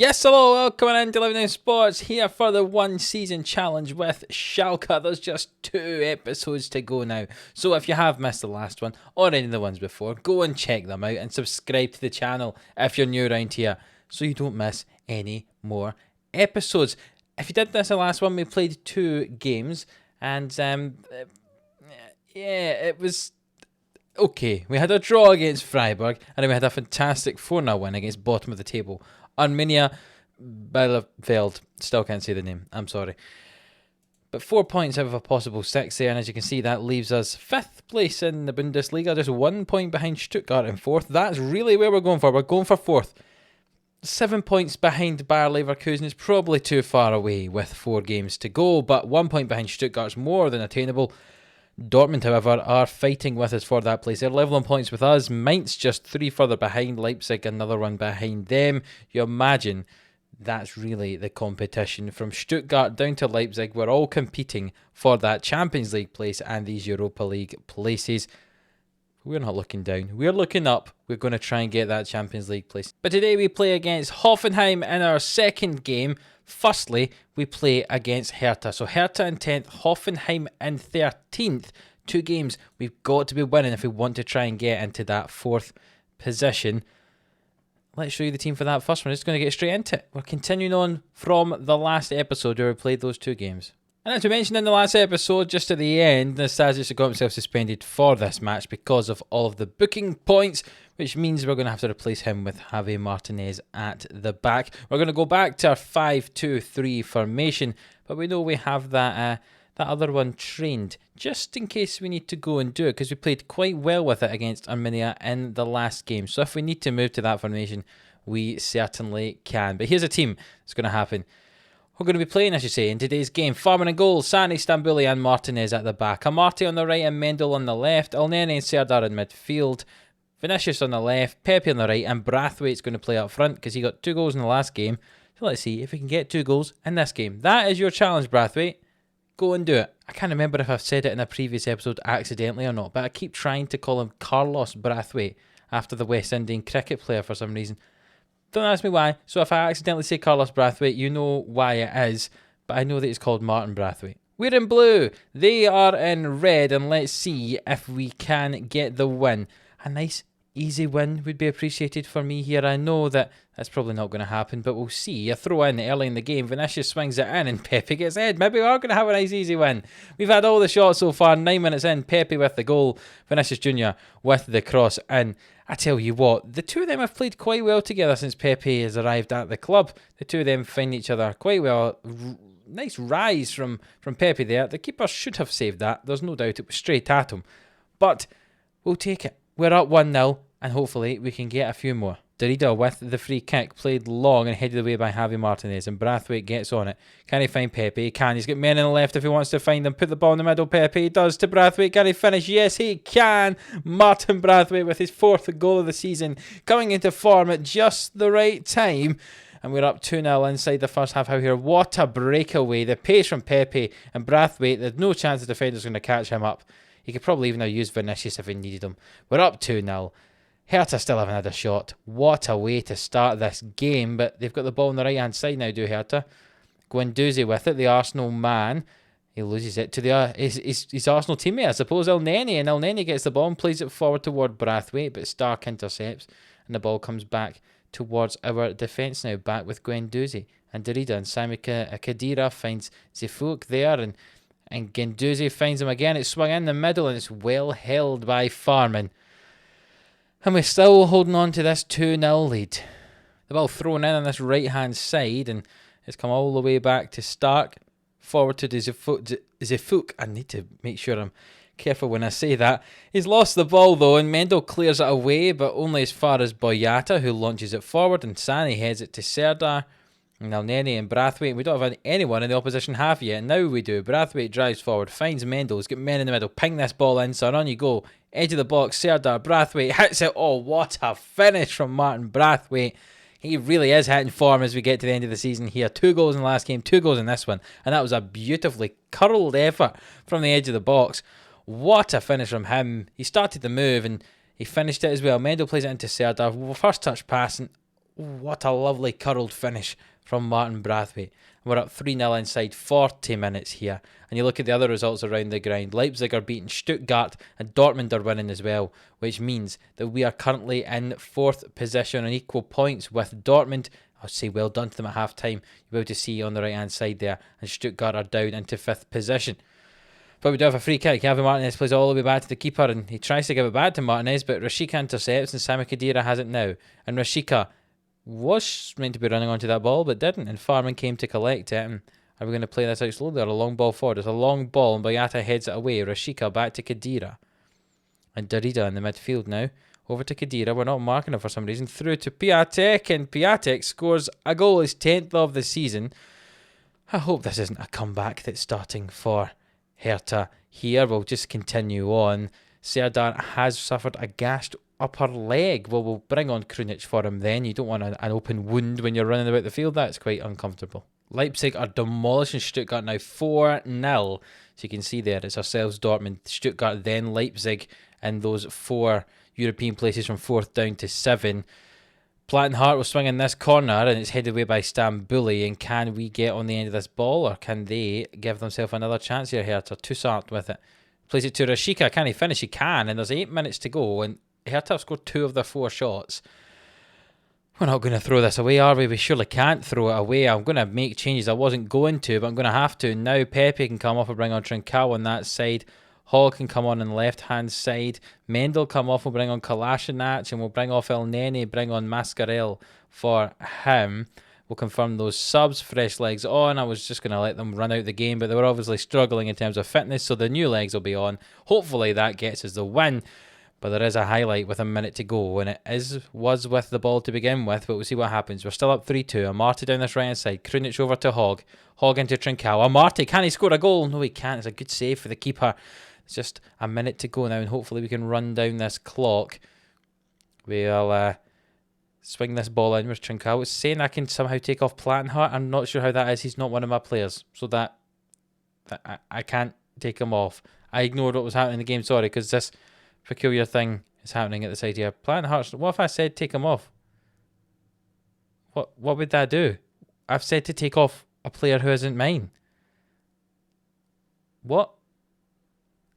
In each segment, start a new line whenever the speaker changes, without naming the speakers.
Yes, hello, welcome into Living Sports here for the one season challenge with Schalke. There's just 2 episodes to go now, so if you have missed the last one or any of the ones before, go and check them out and subscribe to the channel if you're new around here so you don't miss any more episodes. If you did miss the last one, we played 2 games and it was okay. We had a draw against Freiburg and then we had a fantastic 4-0 win against bottom of the table Arminia Bielefeld. Still can't say the name, I'm sorry. But 4 points out of a possible 6 there, and as you can see, that leaves us 5th place in the Bundesliga, just 1 point behind Stuttgart in 4th. That's really where we're going for. We're going for 4th. 7 points behind Bayer Leverkusen is probably too far away with 4 games to go, but 1 point behind Stuttgart is more than attainable. Dortmund, however, are fighting with us for that place. They're level on points with us. Mainz just 3 further behind. Leipzig another one behind them. You imagine that's really the competition. From Stuttgart down to Leipzig, we're all competing for that Champions League place and these Europa League places. We're not looking down. We're looking up. We're going to try and get that Champions League place. But today we play against Hoffenheim in our second game. Firstly, we play against Hertha. So Hertha in 10th, Hoffenheim in 13th. 2 games we've got to be winning if we want to try and get into that 4th position. Let's show you the team for that first one. We're just going to get straight into it. We're continuing on from the last episode where we played those 2 games. And as we mentioned in the last episode, just at the end, Nastasic got himself suspended for this match because of all of the booking points, which means we're going to have to replace him with Javi Martinez at the back. We're going to go back to our 5-2-3 formation, but we know we have that other one trained, just in case we need to go and do it, because we played quite well with it against Arminia in the last game. So if we need to move to that formation, we certainly can. But here's a team that's going to happen. We're going to be playing, I should say, in today's game. Farman in goal, Sani, Stambouli and Martinez at the back. Amarte on the right and Mendel on the left. Elneny and Serdar in midfield. Vinicius on the left, Pepe on the right, and Brathwaite's going to play up front because he got 2 goals in the last game. So let's see if we can get 2 goals in this game. That is your challenge, Brathwaite. Go and do it. I can't remember if I've said it in a previous episode accidentally or not, but I keep trying to call him Carlos Brathwaite after the West Indian cricket player for some reason. Don't ask me why. So if I accidentally say Carlos Brathwaite, you know why it is. But I know that it's called Martin Brathwaite. We're in blue. They are in red. And let's see if we can get the win. A nice, easy win would be appreciated for me here. I know that that's probably not going to happen, but we'll see. A throw in early in the game. Vinicius swings it in and Pepe gets ahead. Maybe we are going to have a nice, easy win. We've had all the shots so far. 9 minutes in. Pepe with the goal. Vinicius Jr. with the cross in. I tell you what, the 2 of them have played quite well together since Pepe has arrived at the club. The 2 of them find each other quite well. Nice rise from Pepe there. The keeper should have saved that. There's no doubt it was straight at him. But we'll take it. We're up 1-0 and hopefully we can get a few more. Derrida with the free kick, played long and headed away by Javi Martinez, and Brathwaite gets on it. Can he find Pepe? He can. He's got men in the left if he wants to find them. Put the ball in the middle. Pepe does to Brathwaite. Can he finish? Yes, he can. Martin Brathwaite with his 4th goal of the season, coming into form at just the right time. And we're up 2-0 inside the first half out here. What a breakaway. The pace from Pepe and Brathwaite. There's no chance the defender's going to catch him up. He could probably even have used Vinicius if he needed him. We're up 2-0. Hertha still haven't had a shot. What a way to start this game, but they've got the ball on the right-hand side now, do Hertha. Guendouzi with it, the Arsenal man. He loses it to his Arsenal teammate, I suppose, Elneny, and Elneny gets the ball and plays it forward toward Brathwaite, but Stark intercepts, and the ball comes back towards our defence now, back with Guendouzi and Derrida, and Sami Khedira finds Zefuk there, and Guendouzi finds him again. It's swung in the middle, and it's well held by Farman. And we're still holding on to this 2-0 lead. The ball thrown in on this right-hand side, and it's come all the way back to Stark. Forward to Zefuk. I need to make sure I'm careful when I say that. He's lost the ball, though, and Mendel clears it away, but only as far as Boyata, who launches it forward, and Sani heads it to Serdar. And Elneny and Brathwaite. We don't have anyone in the opposition half yet. Now we do. Brathwaite drives forward, finds Mendel. He's got men in the middle. Ping this ball in, son. On you go. Edge of the box. Serdar. Brathwaite hits it. Oh, what a finish from Martin Brathwaite. He really is hitting form as we get to the end of the season here. 2 goals in the last game, 2 goals in this one. And that was a beautifully curled effort from the edge of the box. What a finish from him. He started the move and he finished it as well. Mendel plays it into Serdar. First touch pass and What a lovely curled finish from Martin Brathwaite. We're up 3-0 inside 40 minutes here. And you look at the other results around the ground. Leipzig are beating Stuttgart and Dortmund are winning as well, which means that we are currently in 4th position on equal points with Dortmund. I'll say well done to them at half time. You'll be able to see on the right hand side there. And Stuttgart are down into 5th position. But we do have a free kick. Javi Martinez plays all the way back to the keeper and he tries to give it back to Martinez, but Rashica intercepts and Sami Khedira has it now. And Rashica was meant to be running onto that ball but didn't, and Farman came to collect it. And are we going to play this out slowly or a long ball forward? It's a long ball and Boyata heads it away. Rashica back to Khedira and Darida in the midfield now. Over to Khedira. We're not marking him for some reason. Through to Piatek, and Piatek scores a goal, his 10th of the season. I hope this isn't a comeback that's starting for Hertha here. We'll just continue on. Serdar has suffered a gashed upper leg. Well, we'll bring on Krunic for him then. You don't want an open wound when you're running about the field. That's quite uncomfortable. Leipzig are demolishing Stuttgart now 4-0. So you can see there, it's ourselves, Dortmund, Stuttgart, then Leipzig, and those 4 European places from 4th down to 7. Plattenhardt will swing in this corner and it's headed away by Stambouli. And can we get on the end of this ball, or can they give themselves another chance here? Hertha, Toussaint with it. Plays it to Rashica. Can he finish? He can. And there's 8 minutes to go. And Hertha have scored 2 of their 4 shots. We're not going to throw this away, are we? We surely can't throw it away. I'm going to make changes. I wasn't going to, but I'm going to have to. Now Pepe can come off and bring on Trincao on that side. Hall can come on the left-hand side. Mendel come off, we'll bring on Kolasinac, and we'll bring off El Nene, bring on Mascarell for him. We'll confirm those subs, fresh legs on. I was just going to let them run out the game, but they were obviously struggling in terms of fitness, so the new legs will be on. Hopefully that gets us the win, but there is a highlight with a minute to go, and was with the ball to begin with, but we'll see what happens. We're still up 3-2. Amarty down this right-hand side. Krunic over to Hogg. Hogg into Trincao. Amarty, can he score a goal? No, he can't. It's a good save for the keeper. It's just a minute to go now, and hopefully we can run down this clock. We'll swing this ball in with Trincao. It's saying I can somehow take off Plattenhardt. I'm not sure how that is. He's not one of my players, so that I can't take him off. I ignored what was happening in the game, sorry, because this peculiar thing is happening at the side here. Plattenhardt, what if I said take him off? What would that do? I've said to take off a player who isn't mine. What?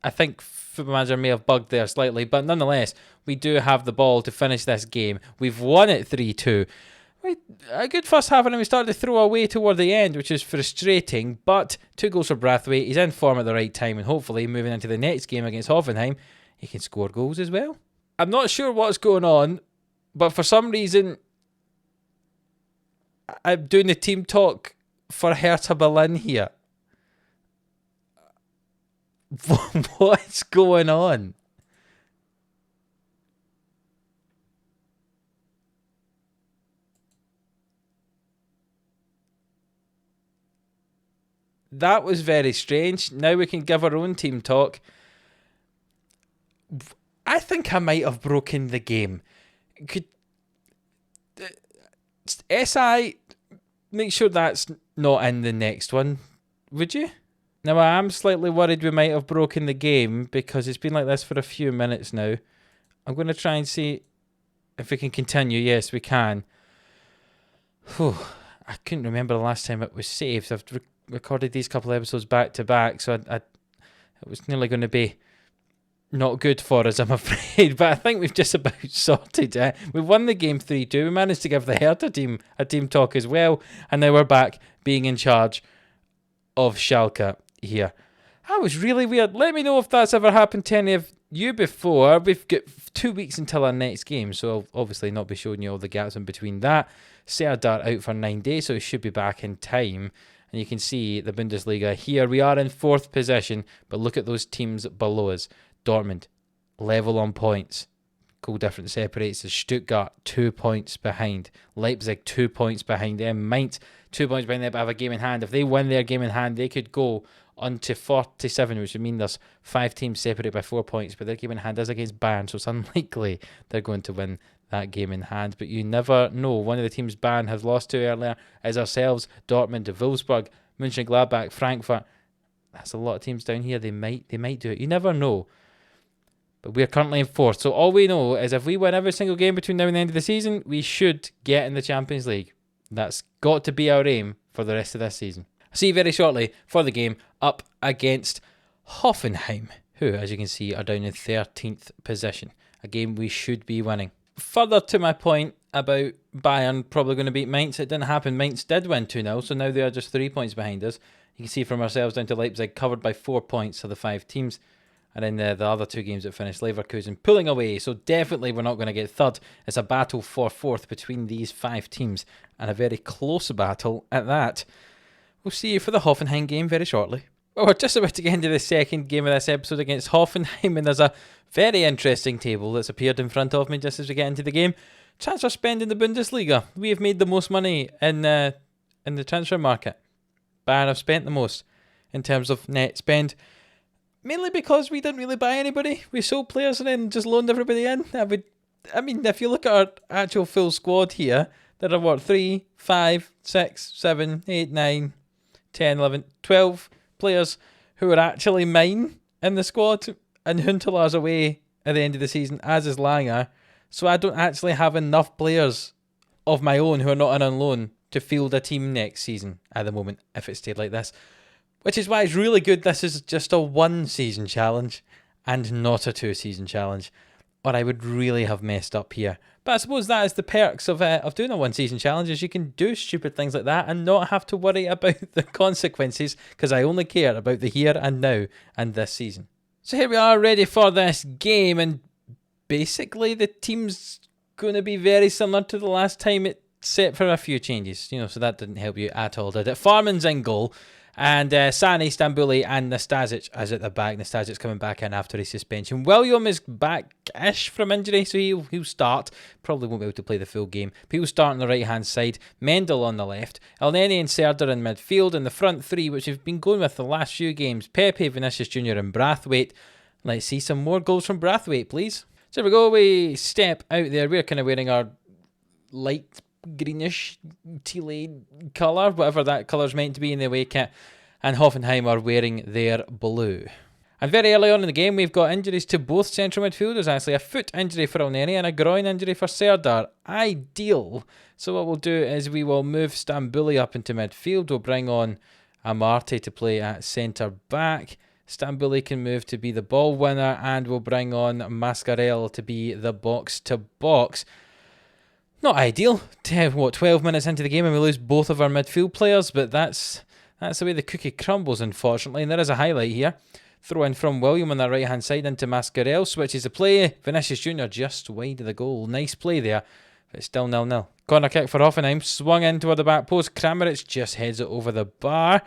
I think Football Manager may have bugged there slightly, but nonetheless, we do have the ball to finish this game. We've won it 3-2. A good first half, and then we started to throw away toward the end, which is frustrating, but 2 goals for Brathwaite. He's in form at the right time, and hopefully moving into the next game against Hoffenheim, he can score goals as well. I'm not sure what's going on, but for some reason, I'm doing the team talk for Hertha Berlin here. What's going on? That was very strange. Now we can give our own team talk. I think I might have broken the game. Could SI make sure that's not in the next one, would you? Now, I am slightly worried we might have broken the game because it's been like this for a few minutes now. I'm going to try and see if we can continue. Yes, we can. Whew. I couldn't remember the last time it was saved. I've recorded these couple of episodes back to back, so it was nearly going to be not good for us, I'm afraid. But I think we've just about sorted it. We won the game 3-2. We managed to give the Hertha team a team talk as well. And now we're back being in charge of Schalke here. That was really weird. Let me know if that's ever happened to any of you before. We've got 2 weeks until our next game, so I'll obviously not be showing you all the gaps in between that. Serdar out for 9 days, so he should be back in time. And you can see the Bundesliga here. We are in 4th position, but look at those teams below us. Dortmund, level on points. Goal difference separates us. Stuttgart, 2 points behind. Leipzig, 2 points behind them. Mainz, 2 points behind them, but have a game in hand. If they win their game in hand, they could go on to 47, which would mean there's 5 teams separated by 4 points, but their game in hand is against Bayern, so it's unlikely they're going to win that game in hand. But you never know. One of the teams Bayern has lost to earlier is ourselves, Dortmund, Wolfsburg, Mönchengladbach, Frankfurt. That's a lot of teams down here. They might do it. You never know. But we're currently in 4th. So all we know is if we win every single game between now and the end of the season, we should get in the Champions League. That's got to be our aim for the rest of this season. I'll see you very shortly for the game up against Hoffenheim, who, as you can see, are down in 13th position. A game we should be winning. Further to my point about Bayern probably going to beat Mainz, it didn't happen. Mainz did win 2-0, so now they are just 3 points behind us. You can see from ourselves down to Leipzig, covered by 4 points of the 5 teams. And then the other 2 games that finished, Leverkusen pulling away. So definitely we're not going to get third. It's a battle for 4th between these 5 teams. And a very close battle at that. We'll see you for the Hoffenheim game very shortly. Well, we're just about to get into the second game of this episode against Hoffenheim. And there's a very interesting table that's appeared in front of me just as we get into the game. Transfer spend in the Bundesliga. We have made the most money in the transfer market. Bayern have spent the most in terms of net spend. Mainly because we didn't really buy anybody. We sold players and then just loaned everybody in. I mean, if you look at our actual full squad here, there are 3, 5, 6, 7, 8, 9, 10, 11, 12 players who are actually mine in the squad. And Huntelaar's away at the end of the season, as is Langer. So I don't actually have enough players of my own who are not in on loan to field a team next season at the moment, if it stayed like this. Which is why it's really good this is just a 1-season challenge and not a 2-season challenge. Or I would really have messed up here. But I suppose that is the perks of doing a 1-season challenge, is you can do stupid things like that and not have to worry about the consequences, because I only care about the here and now and this season. So here we are, ready for this game, and basically the team's going to be very similar to the last time, except for a few changes. So that didn't help you at all, did it? Farman's in goal. And Sane, Stambouli and Nastasic is at the back. Nastasic's coming back in after his suspension. William is back-ish from injury, so he'll start. Probably won't be able to play the full game. But he'll start on the right-hand side. Mendel on the left. Elneny and Serdar in midfield. And the front 3, which we've been going with the last few games. Pepe, Vinicius Jr. and Brathwaite. Let's see some more goals from Brathwaite, please. So here we go. We step out there. We're kind of wearing our light greenish teal colour, whatever that colour's meant to be in the away kit, and Hoffenheim are wearing their blue. And very early on in the game, we've got injuries to both central midfielders, actually. A foot injury for Elneny and a groin injury for Serdar. Ideal. So what we'll do is we will move Stambouli up into midfield. We'll bring on Amarte to play at centre back. Stambouli can move to be the ball winner, and we'll bring on Mascarell to be the box-to-box. Not ideal. 12 minutes into the game and we lose both of our midfield players, but that's the way the cookie crumbles, unfortunately. And there is a highlight here. Throw in from William on the right-hand side into Mascarell. Switches the play. Vinicius Jr. just wide of the goal. Nice play there, but it's still 0-0. Corner kick for Hoffenheim. Swung in toward the back post. Kramaric just heads it over the bar.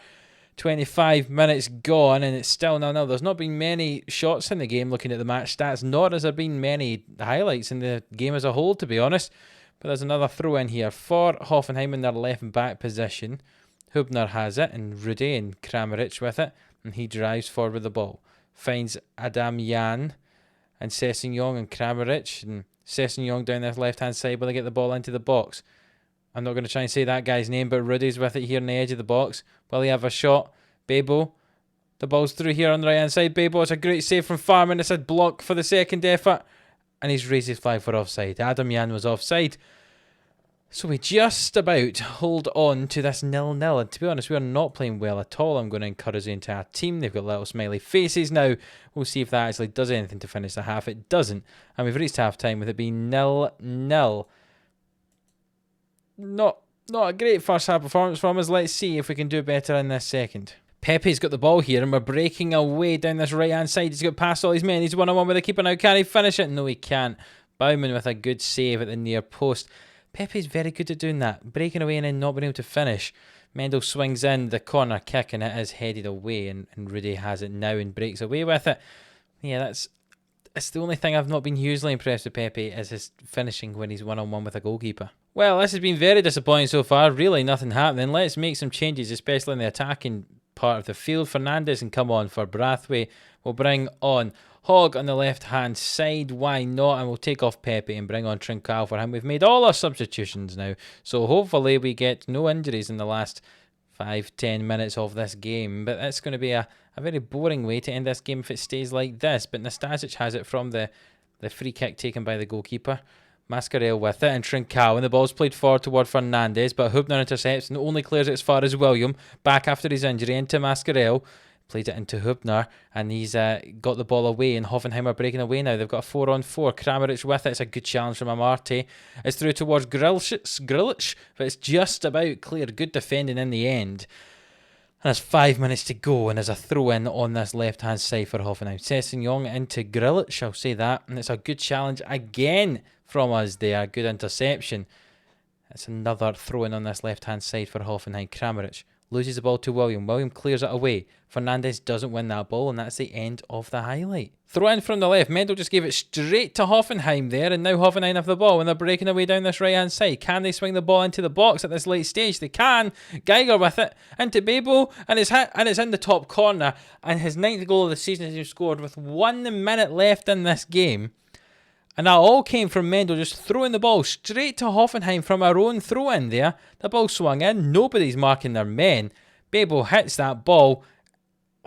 25 minutes gone and it's still 0-0. There's not been many shots in the game looking at the match stats, nor has there been many highlights in the game as a whole, to be honest. But there's another throw in here for Hoffenheim in their left back position. Hubner has it, and Rudy and Kramaric with it, and he drives forward with the ball. Finds Adam Jan and Sessegnon and Kramaric, and Sessegnon down this left-hand side will they get the ball into the box. I'm not going to try and say that guy's name, but Rudy's with it here on the edge of the box. Will he have a shot? Bebo. The ball's through here on the right-hand side. Bebo, it's a great save from Farman. It's a block for the second effort. And he's raised his flag for offside. Adam Jan was offside. So we just about hold on to this 0-0. And to be honest, we are not playing well at all. I'm going to encourage the entire team. They've got little smiley faces now. We'll see if that actually does anything to finish the half. It doesn't. And we've reached half-time with it being 0-0. Not a great first half performance from us. Let's see if we can do better in this second. Pepe's got the ball here and we're breaking away down this right-hand side. He's got past all his men. He's one-on-one with the keeper now. Can he finish it? No, he can't. Baumann with a good save at the near post. Pepe's very good at doing that. Breaking away and then not being able to finish. Mendel swings in the corner kick and it is headed away and Rudy has it now and breaks away with it. Yeah, it's the only thing I've not been hugely impressed with Pepe is his finishing when he's one-on-one with a goalkeeper. Well, this has been very disappointing so far. Really nothing happening. Let's make some changes, especially in the attacking part of the field. Fernandez can come on for Brathwaite. We'll bring on Hogg on the left-hand side. Why not? And we'll take off Pepe and bring on Trincao for him. We've made all our substitutions now. So hopefully we get no injuries in the last 5-10 minutes of this game. But it's going to be a a very boring way to end this game if it stays like this. But Nastasic has it from the free kick taken by the goalkeeper. Mascarell with it, and Trincao, and the ball's played forward toward Fernandes, but Hubner intercepts and only clears it as far as William. Back after his injury into Mascarell. Played it into Hubner, and he's got the ball away, and Hoffenheim are breaking away now. They've got a 4-on-4. Kramaric with it. It's a good challenge from Amarte. It's through towards Grilic, but it's just about clear. Good defending in the end. And there's 5 minutes to go, and there's a throw-in on this left-hand side for Hoffenheim. Sessegnon into Grilic, I'll say that. And it's a good challenge again from us there. Good interception. It's another throw-in on this left-hand side for Hoffenheim. Kramaric loses the ball to William. William clears it away. Fernandes doesn't win that ball, and that's the end of the highlight. Throw in from the left. Mendel just gave it straight to Hoffenheim there, and now Hoffenheim have the ball, and they're breaking away down this right-hand side. Can they swing the ball into the box at this late stage? They can. Geiger with it into Babel, and it's hit, and it's in the top corner, and his 9th goal of the season has been scored with 1 minute left in this game. And that all came from Mendel just throwing the ball straight to Hoffenheim from our own throw-in there. The ball swung in. Nobody's marking their men. Babel hits that ball.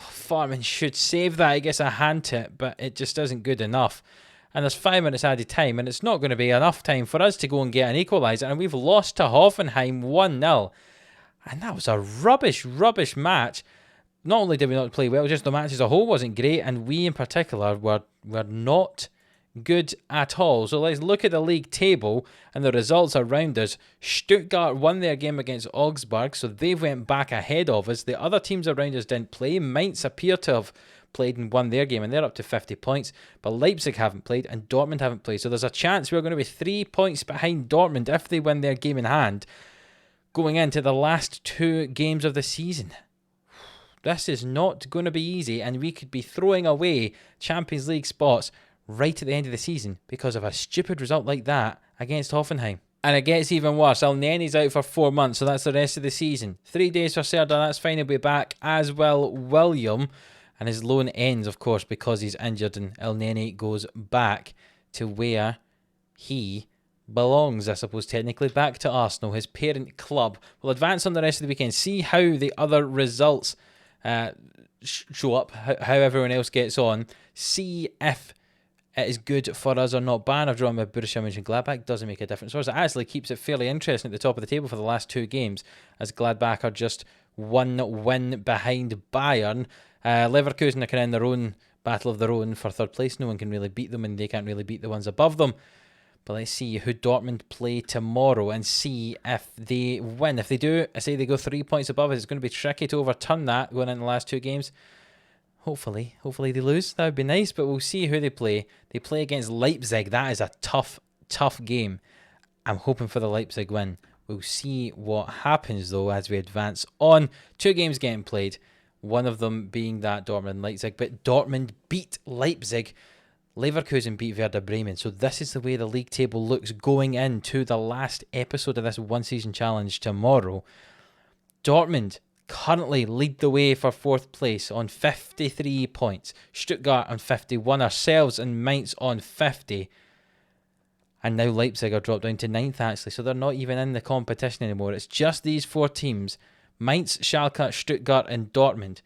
Farman should save that. He gets a hand to it, but it just isn't good enough. And there's 5 minutes added time, and it's not going to be enough time for us to go and get an equaliser. And we've lost to Hoffenheim 1-0. And that was a rubbish match. Not only did we not play well, just the match as a whole wasn't great, and we in particular were not good at all. So let's look at the league table and the results around us. Stuttgart won their game against Augsburg, so they went back ahead of us. The other teams around us didn't play. Mainz appear to have played and won their game, and they're up to 50 points. But Leipzig haven't played, and Dortmund haven't played. So there's a chance we're going to be 3 points behind Dortmund if they win their game in hand, going into the last 2 games of the season. This is not going to be easy, and we could be throwing away Champions League spots right at the end of the season because of a stupid result like that against Hoffenheim. And it gets even worse. El Neni's out for 4 months, so that's the rest of the season. 3 days for Serdar, that's fine, he'll be back, as will William. And his loan ends, of course, because he's injured, and El Neni goes back to where he belongs, I suppose, technically, back to Arsenal. His parent club will advance on the rest of the weekend. See how the other results show up, how everyone else gets on. See if it is good for us or not. Bayern have drawn with Borussia Mönchengladbach. Doesn't make a difference. So it actually keeps it fairly interesting at the top of the table for the last 2 games, as Gladbach are just 1 win behind Bayern. Leverkusen are kind of in their own battle of their own for 3rd place. No one can really beat them, and they can't really beat the ones above them. But let's see who Dortmund play tomorrow and see if they win. If they do, I say they go 3 points above us. It's going to be tricky to overturn that going in the last 2 games. Hopefully they lose. That would be nice, but we'll see who they play. They play against Leipzig. That is a tough game. I'm hoping for the Leipzig win. We'll see what happens, though, as we advance on. 2 games getting played, one of them being that Dortmund-Leipzig, but Dortmund beat Leipzig. Leverkusen beat Werder Bremen. So this is the way the league table looks going into the last episode of this one-season challenge tomorrow. Dortmund currently lead the way for 4th place on 53 points. Stuttgart on 51, ourselves and Mainz on 50. And now Leipzig are dropped down to 9th, actually, so they're not even in the competition anymore. It's just these 4 teams, Mainz, Schalke, Stuttgart and Dortmund.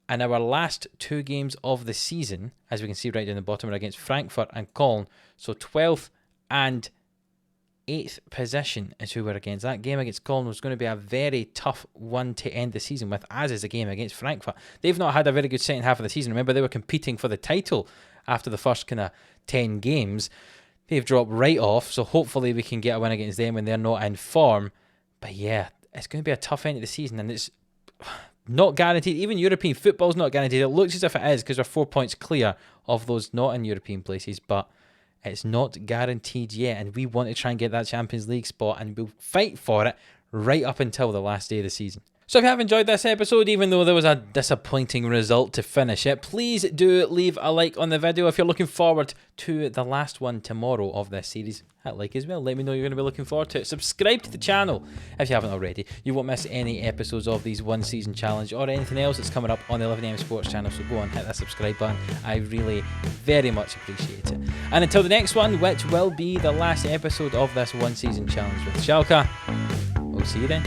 And our last 2 games of the season, as we can see right down the bottom, are against Frankfurt and Köln. So 12th and 8th position is who we're against. That game against Köln was going to be a very tough one to end the season with, as is the game against Frankfurt. They've not had a very good second half of the season. Remember, they were competing for the title after the first kind of 10 games. They've dropped right off, so hopefully we can get a win against them when they're not in form. But yeah, it's going to be a tough end of the season, and it's not guaranteed. Even European football's not guaranteed. It looks as if it is because we're 4 points clear of those not in European places, but it's not guaranteed yet, and we want to try and get that Champions League spot, and we'll fight for it right up until the last day of the season. So if you have enjoyed this episode, even though there was a disappointing result to finish it, please do leave a like on the video. If you're looking forward to the last one tomorrow of this series, hit like as well. Let me know you're going to be looking forward to it. Subscribe to the channel if you haven't already. You won't miss any episodes of these one season challenge or anything else that's coming up on the 11am Sports channel. So go on, hit that subscribe button. I really very much appreciate it. And until the next one, which will be the last episode of this one season challenge with Schalke, we'll see you then.